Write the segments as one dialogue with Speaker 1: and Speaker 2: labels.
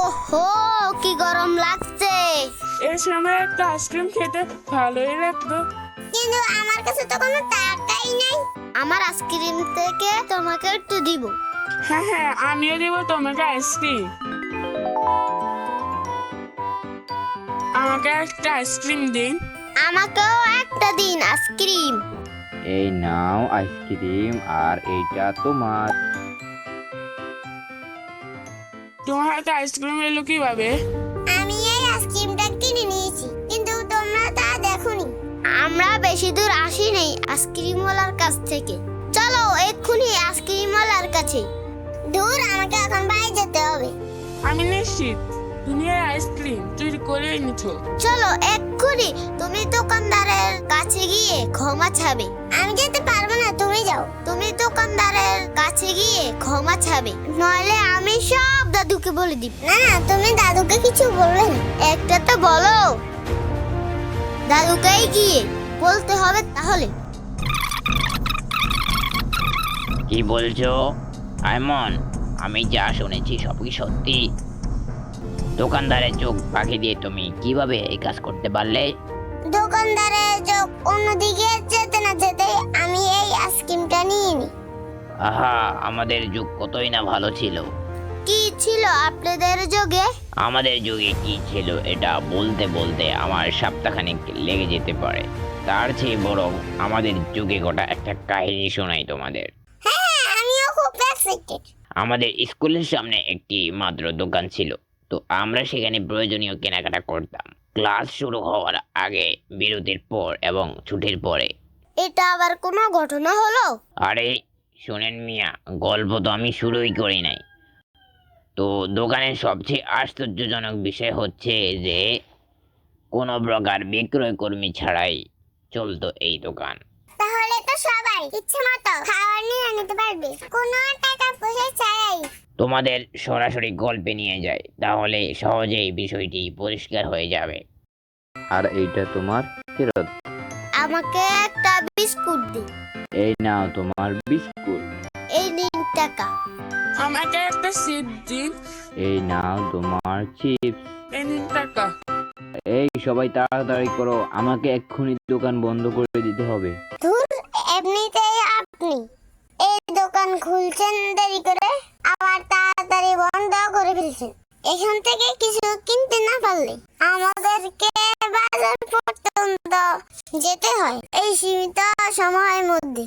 Speaker 1: ওহো, কি গরম লাগছে।
Speaker 2: এই সময় একটা আইসক্রিম খেতে ভালোই লাগতো।
Speaker 1: কিন্তু আমার কাছে তো কোনো টাকাই নেই। আমার আইসক্রিম থেকে তোমাকে একটু দিব।
Speaker 2: হ্যাঁ হ্যাঁ, আমিও দিব তোমাকে আইসক্রিম। আমাকে একটা আইসক্রিম দিন।
Speaker 1: আমাকেও একটা দিন আইসক্রিম।
Speaker 3: এই নাও আইসক্রিম, আর এইটা তোমার।
Speaker 2: তোমার হাতে আইসক্রিম এলো কিভাবে?
Speaker 1: আমি এই আইসক্রিমটা কিনে নিয়েছি, কিন্তু তোমরা তা দেখোনি। আমরা বেশি দূর আসিনি আইসক্রিমওয়ালার কাছ থেকে। চলো এক্ষুনি আইসক্রিমওয়ালার কাছে। দূর, আমাকে এখন বাড়ি যেতে হবে।
Speaker 2: আমি নিশ্চিত তুমি এই আইসক্রিম চুরি করে এনেছো।
Speaker 1: চলো এক্ষুনি। তুমি দোকানদারের কাছে গিয়ে ক্ষমা চাবে। আমি যেতে পারবো না, তুমি যাও। তুমি দোকানদারের কাছে গিয়ে ক্ষমা চাবে, নইলে আমি সব দাদুকে বলে দিব। না না, তুমি দাদুকে কিছু বলবে না। একটা তো বলো। দাদুকেই গিয়ে বলতে হবে তাহলে।
Speaker 3: কি বলছো আইমন? আমি যা শুনেছি সব কি সত্যি? দোকানদারের চোখ পাখি দিয়ে তুমি কিভাবে এই কাজ করতে পারলে?
Speaker 1: দোকানদারের চোখ অন্যদিকে যেতে না যেতে আমি এই আইসক্রিমটা নিয়ে নি।
Speaker 3: আহা, আমাদের যুগ কতই না ভালো ছিল।
Speaker 1: কি ছিল আপনাদের যুগে?
Speaker 3: আমাদের যুগে কি ছিল এটা বলতে বলতে আমার সপ্তাহখানেক লেগে যেতে পারে। তার চেয়ে বরং আমাদের যুগে ঘটা একটা কাহিনী শোনাই তোমাদের।
Speaker 1: হ্যাঁ, আমিও খুব এক্সাইটেড।
Speaker 3: আমাদের স্কুলের সামনে একটি মাত্র দোকান ছিল, তো আমরা সেখানে প্রয়োজনীয় কেনাকাটা করতাম ক্লাস শুরু হওয়ার আগে, বিরতির পর এবং ছুটির পরে।
Speaker 1: এটা আবার কোনো ঘটনা হলো?
Speaker 3: আরে শোনেন মিয়া, গল্প তো আমি শুরুই করি নাই। তো দোকানের সবচেয়ে আশ্চর্যজনক বিষয় হচ্ছে যে কোনো প্রকার বিক্রয় কর্মী ছাড়াই চলতো এই দোকান।
Speaker 1: তাহলে তো সবাই ইচ্ছে মতো খাবার নিয়ে নিতে পারবে, কোনো টাকা পয়সা ছাড়াই।
Speaker 3: তোমাদের সরাসরি গল্পে নিয়ে যায়, তাহলে সহজেই বিষয়টি পরিষ্কার হয়ে যাবে। আর এইটা তোমার ফেরত।
Speaker 1: আমাকে একটা বিস্কুট দিন।
Speaker 3: এই নাও তোমার বিস্কুট।
Speaker 1: এই নিন টাকা।
Speaker 2: আমাকে একটা সিট দিন।
Speaker 3: এই নাও তোমার চিপস।
Speaker 2: এই নিন টাকা।
Speaker 3: এই সবাই তাড়াতাড়ি করো, আমাকে এক্ষুনি দোকান বন্ধ করে দিতে হবে।
Speaker 1: ধুর, এমনিতেই আপনি এই দোকান খুলছেন দেরি করে, আবার তাড়াতাড়ি বন্ধ করে ফেলছেন। এখান থেকে কিছু কিনতে না পারলে আমাদেরকে বাজার পর্যন্ত যেতে হয় এই সীমিত সময়ের মধ্যে।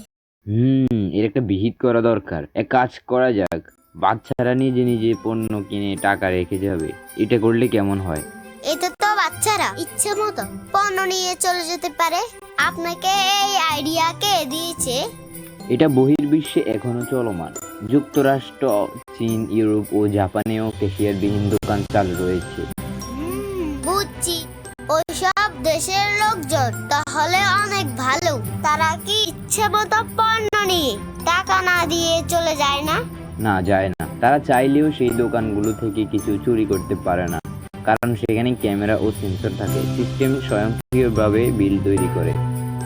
Speaker 3: এর একটা বিহিত করা দরকার। এক কাজ করা যাক, বাচ্চারা নিজে নিজে পণ্য কিনে টাকা রেখে যাবে, এটা করলে কেমন হয়?
Speaker 1: এতে তো বাচ্চারা ইচ্ছে মতো পণ্য নিয়ে চলে যেতে পারে। আপনাকে এই আইডিয়া কে দিয়েছে?
Speaker 3: এটা বহির্বিশ্বে এখনো চলমান। যুক্তরাষ্ট্র, চীন, ইউরোপ ও জাপানেও ক্যাশিয়ারবিহীন দোকান চালু রয়েছে।
Speaker 1: বুঝছি। ওইসব দেশের লোকজন তাহলে অনেক ভালো। তারা কি ইচ্ছে মতো পণ্য নিয়ে টাকা না দিয়ে চলে যায় না?
Speaker 3: না, যায় না। তারা চাইলেও সেই দোকানগুলো থেকে কিছু চুরি করতে পারে না, কারণ সেখানে ক্যামেরা ও সেন্সর থাকে। সিস্টেম স্বয়ংক্রিয়ভাবে বিল তৈরি করে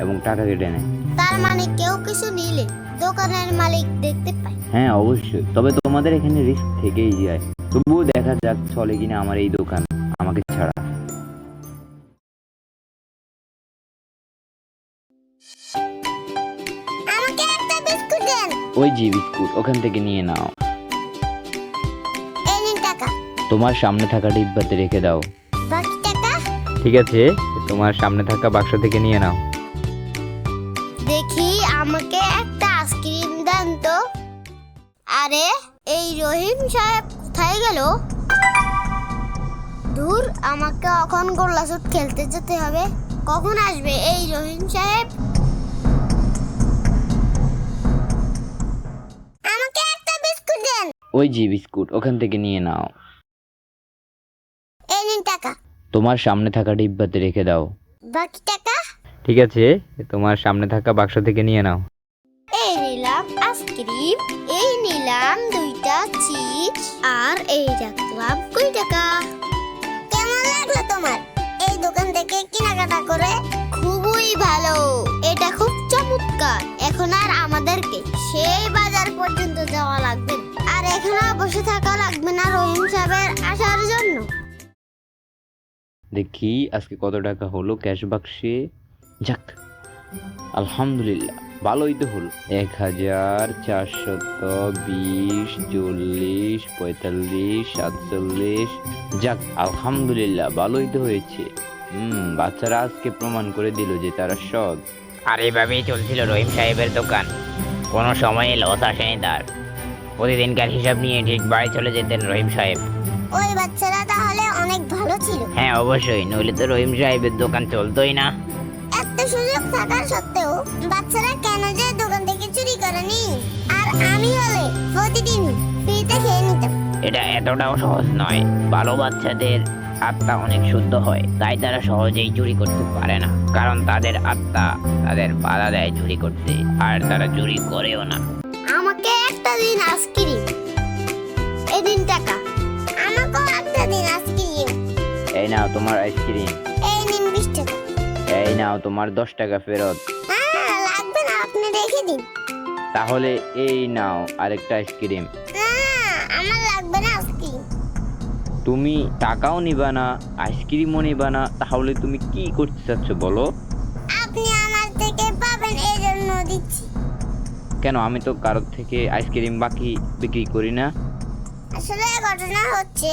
Speaker 3: এবং টাকা কেটে নেয়।
Speaker 1: তার মানে কেউ কিছু নিলে দোকানের মালিক দেখতে পায়?
Speaker 3: হ্যাঁ অবশ্যই, তবে তোমাদের এখানে রিস্ক থেকেই যায়। তবুও দেখা যাক চলে কিনা আমার এই দোকান আমাকে ছাড়া।
Speaker 1: আমাকে একটা বিস্কুট দেন।
Speaker 3: ওই যে বিস্কুট, ওখান থেকে নিয়ে নাও।
Speaker 1: এই নিন টাকা।
Speaker 3: তোমার সামনে থাকা ডিব্বাতে রেখে দাও।
Speaker 1: বাকি টাকা?
Speaker 3: ঠিক আছে, তোমার সামনে থাকা বাক্স থেকে নিয়ে নাও।
Speaker 1: দেখি, আমাকে একটা আইসক্রিম দেন তো। আরে, এই রহিম সাহেব কোথায় গেল? দূর, আমাকে এখন গোল্লাছুট খেলতে যেতে হবে। কখন আসবে এই রহিম সাহেব? আমাকে একটা বিস্কুট দেন।
Speaker 3: ওই যে বিস্কুট, ওখান থেকে নিয়ে নাও।
Speaker 1: এই নিন টাকা।
Speaker 3: তোমার সামনে থাকা ডিব্বাতে রেখে দাও।
Speaker 1: বাকি টাকা?
Speaker 3: ঠিক আছে, তোমার সামনে থাকা বাক্স থেকে নিয়ে নাও।
Speaker 1: এই নিলাম আইসক্রিম, এই নিলাম দুইটা চিপস, আর এই রাখলাম 20 টাকা। কেমন লাগলো তোমার এই দোকান থেকে কেনাকাটা কেনাকাটা করে খুবই ভালো। এটা খুব চমৎকার। এখন আর আমাদেরকে সেই বাজার পর্যন্ত যাওয়া লাগবে না। আর এখানে বসে থাকা লাগবে না রহিম সাহেবের আসার জন্য।
Speaker 4: দেখি আজকে কত টাকা হলো ক্যাশ বাক্সে। যাক, আলহামদুলিল্লাহ, ভালোই তো হলো। 1420, 40, 45, 47। যাক, আলহামদুলিল্লাহ, ভালোই তো হয়েছে। বাচ্চারা আজকে প্রমাণ করে দিল যে তারা সৎ।
Speaker 3: আর এভাবেই চলছিল রহিম সাহেবের দোকান। কোনো সময়ে লস আসেনি তার। প্রতিদিনকার হিসাব নিয়ে ঠিক বাড়ি চলে যেতেন রহিম সাহেব।
Speaker 1: ওই বাচ্চারা তাহলে অনেক ভালো ছিল।
Speaker 3: হ্যাঁ অবশ্যই, নইলে তো রহিম সাহেবের দোকান চলতোই না।
Speaker 1: এত সুযোগ থাকার সত্ত্বেও বাচ্চারা কেন যে দোকান থেকে চুরি করেনি? আর আমি হলে প্রতিদিন ফ্রিতে খেয়ে নিতাম।
Speaker 3: এটা এতটাও সহজ নয়। ভালো বাচ্চাদের আত্মা অনেক শুদ্ধ হয়, তাই তারা সহজেই চুরি করতে পারে না। কারণ তাদের আত্মা তাদের বাধা দেয় চুরি করতে, আর তারা চুরি করেও না।
Speaker 1: আমাকে একটা দিন আইসক্রিম, এদিন টাকা। আমাকেও একটা দিন আইসক্রিম।
Speaker 4: এই নাও তোমার আইসক্রিম।
Speaker 1: এই নিন 20 টাকা।
Speaker 4: এই নাও তোমার 10 টাকা ফেরত।
Speaker 1: লাগবে না, আপনি রেখে দিন।
Speaker 4: তাহলে এই নাও আরেকটা আইসক্রিম।
Speaker 1: আমার লাগবে না আইসক্রিম।
Speaker 4: তুমি টাকাও নিবা না, আইসক্রিমও নিবা না, তাহলে তুমি কি করতে চাচ্ছ বলো?
Speaker 1: আপনি আমার থেকে পাবেন এই জন্য দিচ্ছি।
Speaker 4: কেন, আমি তো কারোর থেকে আইসক্রিম বাকি বিক্রি করি না।
Speaker 1: আসলে ঘটনা হচ্ছে,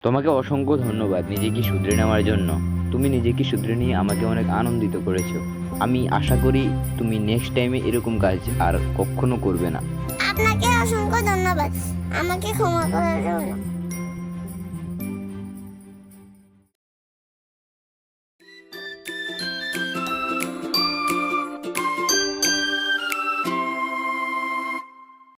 Speaker 4: তোমাকে অসংখ্য ধন্যবাদ নিজেকে শুধরে নেওয়ার জন্য। তুমি নিজেকে শুধরে নিয়ে আমাকে অনেক আনন্দিত করেছো। আমি আশা করি তুমি নেক্সট টাইমে এরকম কাজ আর কখনো করবে না।
Speaker 1: আপনাকে অসংখ্য ধন্যবাদ আমাকে ক্ষমা করার জন্য।